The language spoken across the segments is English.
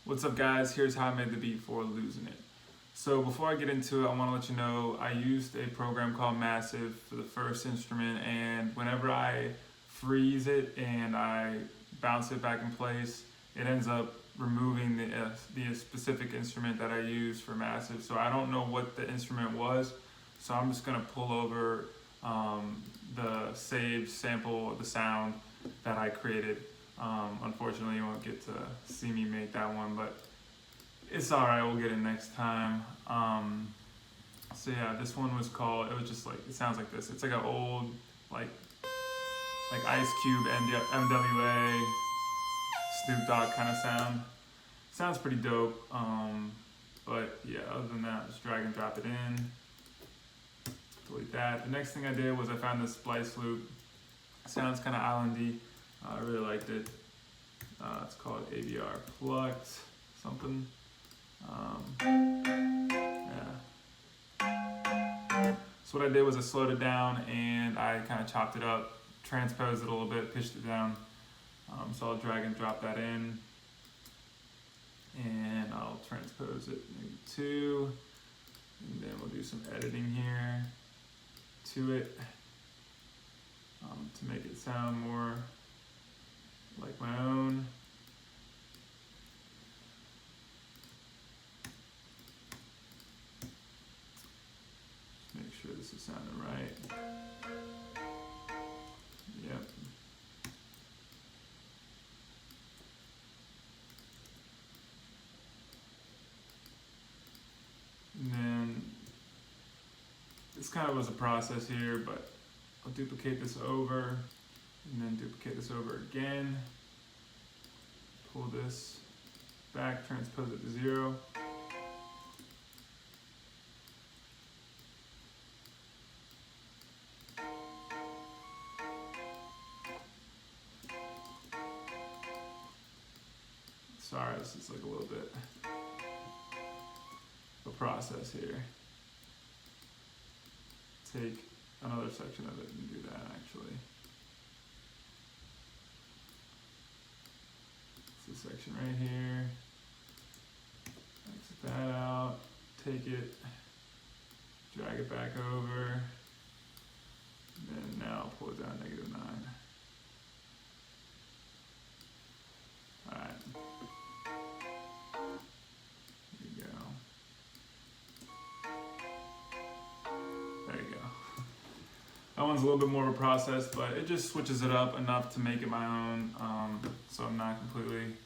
What's up guys, here's how I made the beat for Losing It. So before I get into it, I want to let you know I used a program called Massive for the first instrument, and whenever I freeze it and I bounce it back in place, it ends up removing the specific instrument that I used for Massive. So I don't know what the instrument was, so I'm just going to pull over the saved sample of the sound that I created. Unfortunately, you won't get to see me make that one, but it's alright, we'll get it next time. So yeah, this one was called, it was just like, it sounds like this. It's like an old, like Ice Cube, MWA, Snoop Dogg kind of sound. Sounds pretty dope, but yeah, other than that, just drag and drop it in. Delete that. The next thing I did was I found this splice loop. It sounds kind of islandy. I really liked it. It's called AVR Plucked something. Yeah. So what I did was I slowed it down and I kind of chopped it up, transposed it a little bit, pitched it down. So I'll drag and drop that in, and I'll transpose it maybe 2, and then we'll do some editing here to it to make it sound more like my own. Just make sure this is sounding right. Yep. And then this kind of was a process here, but I'll duplicate this over and then duplicate this over again. Pull this back, transpose it to 0. Sorry, this is like a little bit of a process here. Take another section of it and do that actually. It's this section right here. Exit that out, take it, drag it back over, and then now pull it down -9. Alright. There you go. There you go. That one's a little bit more of a process, but it just switches it up enough to make it my own, so I'm not completely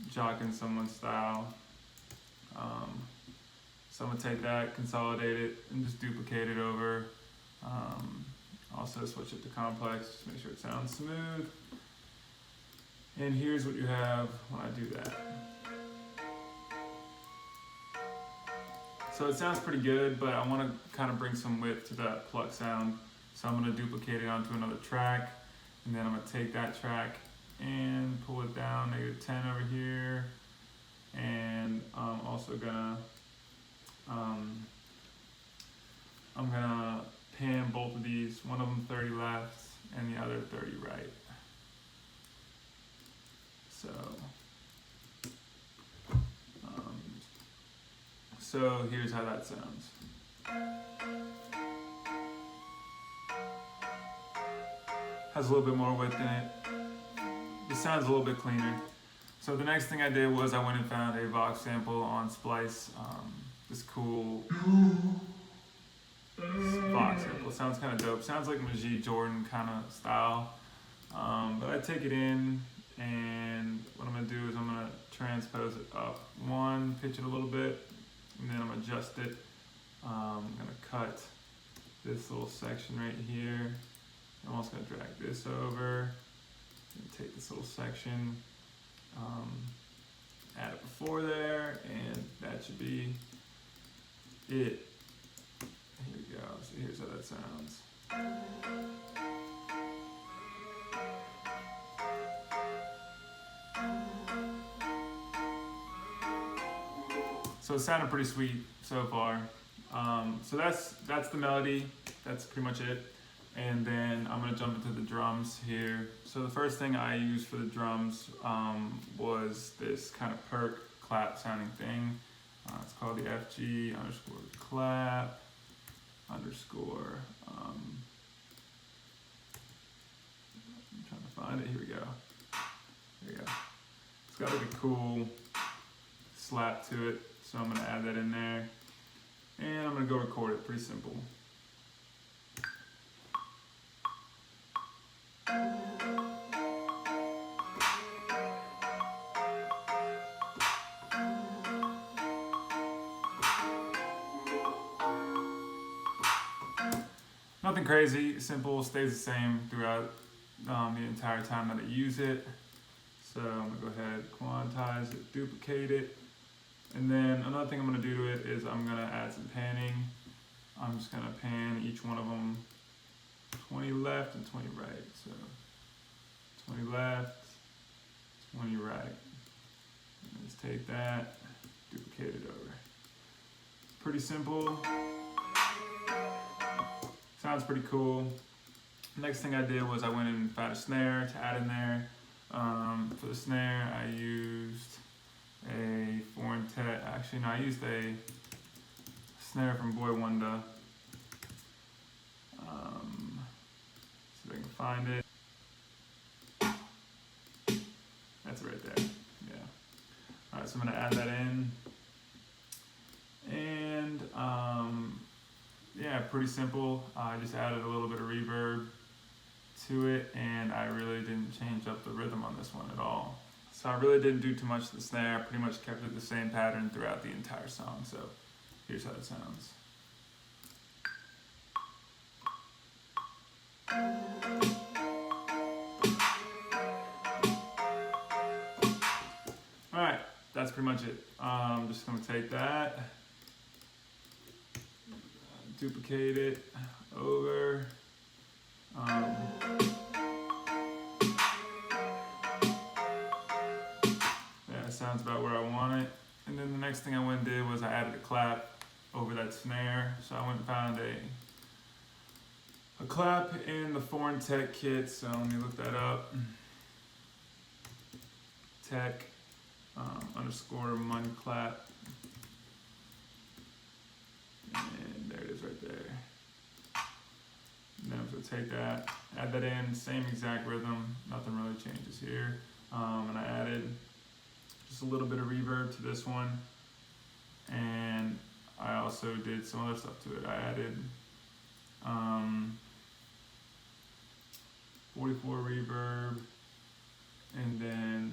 jocking someone's style. So I'm gonna take that, consolidate it, and just duplicate it over. Also switch it to complex, just make sure it sounds smooth. And here's what you have when I do that. So it sounds pretty good, but I want to kind of bring some width to that pluck sound. So I'm going to duplicate it onto another track, and then I'm going to take that track and pull it down -10 over here. And I'm also gonna pan both of these, one of them 30 left and the other 30 right. So here's how that sounds. Has a little bit more width in it. It sounds a little bit cleaner. So the next thing I did was I went and found a Vox sample on Splice. This cool Vox sample. Sounds kind of dope. Sounds like Majid Jordan kind of style. But I take it in, and what I'm going to do is I'm going to transpose it up 1, pitch it a little bit, and then I'm going to adjust it. I'm going to cut this little section right here. I'm also going to drag this over and take this little section, add it before there, and that should be it. Here we go. So here's how that sounds. So it sounded pretty sweet so far. So that's the melody. That's pretty much it. and then I'm gonna jump into the drums here. So the first thing I used for the drums was this kind of perk clap sounding thing. It's called the FG underscore clap underscore. I'm trying to find it. Here we go. There you go. It's got like a cool slap to it, so I'm gonna add that in there, and I'm gonna go record it. Pretty simple. Nothing crazy, simple, stays the same throughout the entire time that I use it. So I'm gonna go ahead, quantize it, duplicate it, and then another thing I'm gonna do to it is I'm gonna add some panning. I'm just gonna pan each one of them 20 left and 20 right. So 20 left, 20 right. And just take that, duplicate it over. Pretty simple. Sounds pretty cool. Next thing I did was I went and found a snare to add in there. For the snare, I used a foreign tech. Actually, no, I used a snare from Boy Wonder. See if I can find it. That's right there. Yeah. All right, so I'm gonna add that in, and yeah, pretty simple. I just added a little bit of reverb to it, and I really didn't change up the rhythm on this one at all. So I really didn't do too much to the snare. I pretty much kept it the same pattern throughout the entire song. So here's how it sounds. All right, that's pretty much it. I'm just gonna take that, duplicate it over. Yeah, sounds about where I want it. And then the next thing I went and did was I added a clap over that snare. So I went and found a clap in the foreign tech kit. So let me look that up. Tech underscore mun clap. And there it is right there. And then I'm going to take that, add that in, same exact rhythm, nothing really changes here. And I added just a little bit of reverb to this one. And I also did some other stuff to it. I added 44 reverb, and then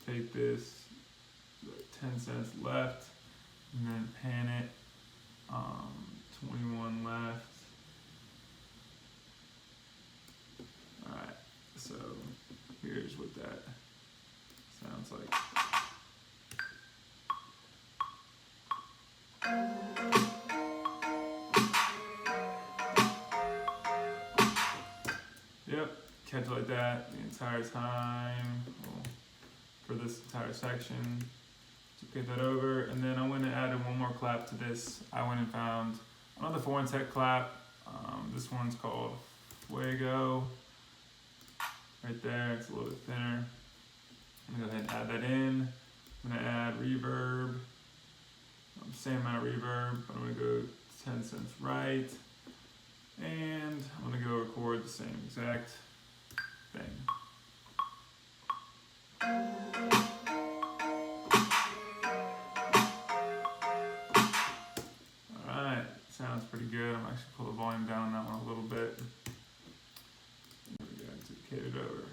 take this, like 10 cents left, and then pan it, 21 left. Alright, so here's what that sounds like. Yep, catch it like that the entire time, well, for this entire section. Duplicate that over, and then I went and added one more clap to this. I went and found another foreign tech clap. This one's called Fuego. Right there, it's a little bit thinner. I'm gonna go ahead and add that in. I'm gonna add reverb, same amount of reverb, but I'm gonna go 10 cents right, and I'm gonna go record the same exact thing. Alright, sounds pretty good. I'm actually pull the volume down on that one a little bit. There we go, duplicate it over.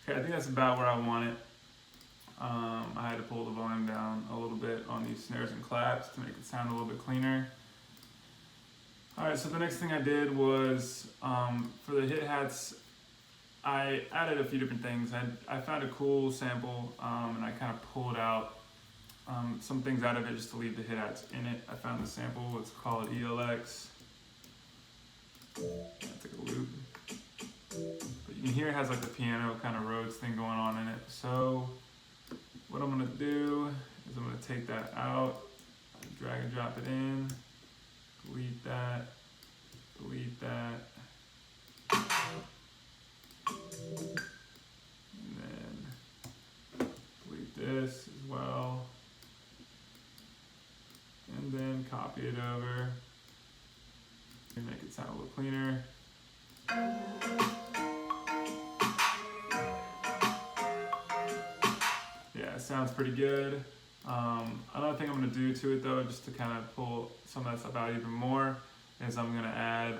Okay, I think that's about where I want it. I had to pull the volume down a little bit on these snares and claps to make it sound a little bit cleaner. Alright, so the next thing I did was, for the hi-hats, I added a few different things. I found a cool sample, and I kind of pulled out some things out of it just to leave the hi-hats in it. I found the sample, let's call it ELX. That's like a loop. But you can hear it has like the piano kind of Rhodes thing going on in it. So what I'm gonna do is is I'm going to take that out, drag and drop it in, delete that, and then delete this as well, and then copy it over and make it sound a little cleaner. Yeah, it sounds pretty good. Another thing I'm going to do to it though, just to kind of pull some of that stuff out even more, is I'm going to add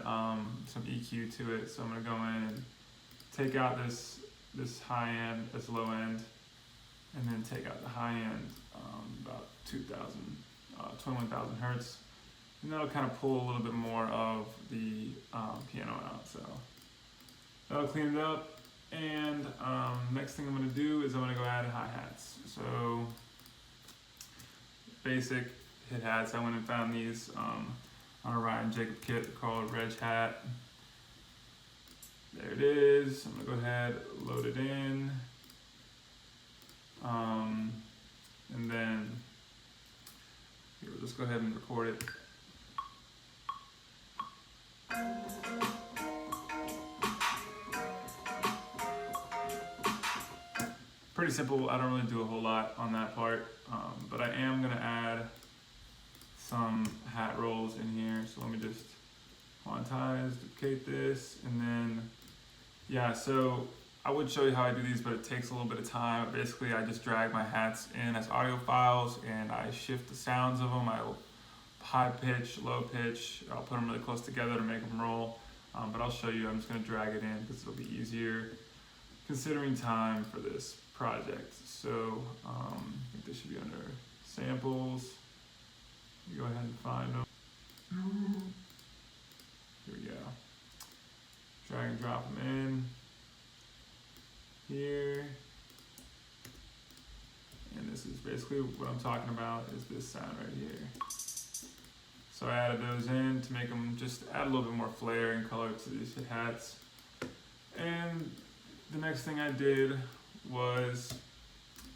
some EQ to it. So I'm going to go in and take out this high end, this low end, and then take out the high end, about 21,000 hertz. And that'll kind of pull a little bit more of the piano out. So that'll clean it up. And next thing I'm going to do is I'm going to go add hi-hats. So basic hit hats. I went and found these on a Ryan Jacob kit called Reg Hat. There it is. I'm going to go ahead, load it in. And then here, we'll just go ahead and record it. Pretty simple. I don't really do a whole lot on that part, but I am going to add some hat rolls in here. So let me just quantize, duplicate this, and then, yeah, so I would show you how I do these, but it takes a little bit of time. Basically, I just drag my hats in as audio files, and I shift the sounds of them. I'll high pitch, low pitch. I'll put them really close together to make them roll, but I'll show you. I'm just going to drag it in because it'll be easier considering time for this project. So I think this should be under samples. You go ahead and find them. Here we go. Drag and drop them in here. And this is basically what I'm talking about, is this sound right here. So I added those in to make them just add a little bit more flair and color to these hats. And the next thing I did was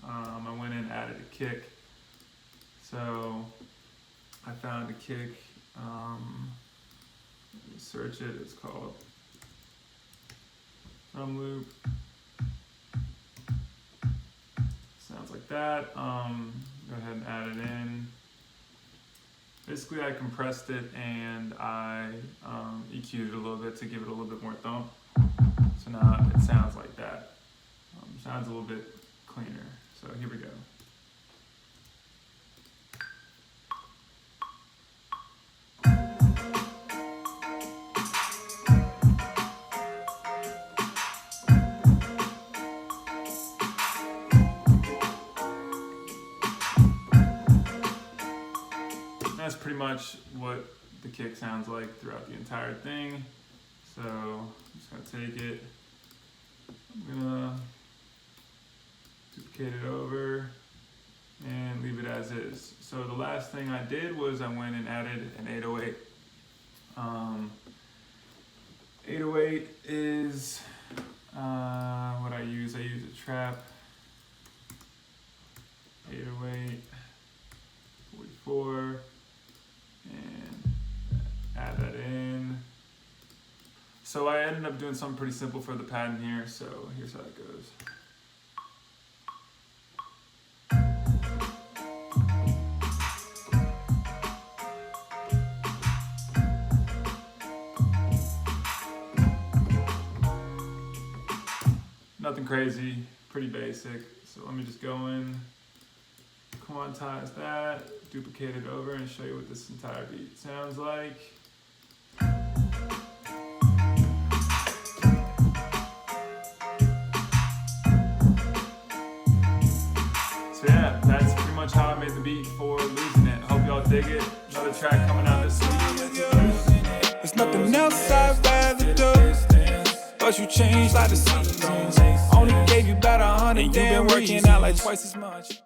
I went in and added a kick. So I found a kick, let me search it, it's called drum loop. Sounds like that. Go ahead and add it in. Basically I compressed it and I EQ'd it a little bit to give it a little bit more thump. So now it sounds like that. Sounds a little bit cleaner. So here we go. That's pretty much what the kick sounds like throughout the entire thing. So I'm just gonna take it, I'm gonna duplicate it over and leave it as is. So the last thing I did was I went and added an 808. 808 is what I use. I use a trap 808 44 and add that in. So I ended up doing something pretty simple for the pattern here, so here's how it goes. Nothing crazy, pretty basic. So let me just go in, quantize that, duplicate it over, and show you what this entire beat sounds like. So yeah, that's pretty much how I made the beat for Losing It. Hope y'all dig it. Another track coming out this week. There's nothing else I'd rather do, but you changed like the seasons. Only gave you about 100, and you've been working out like twice as much.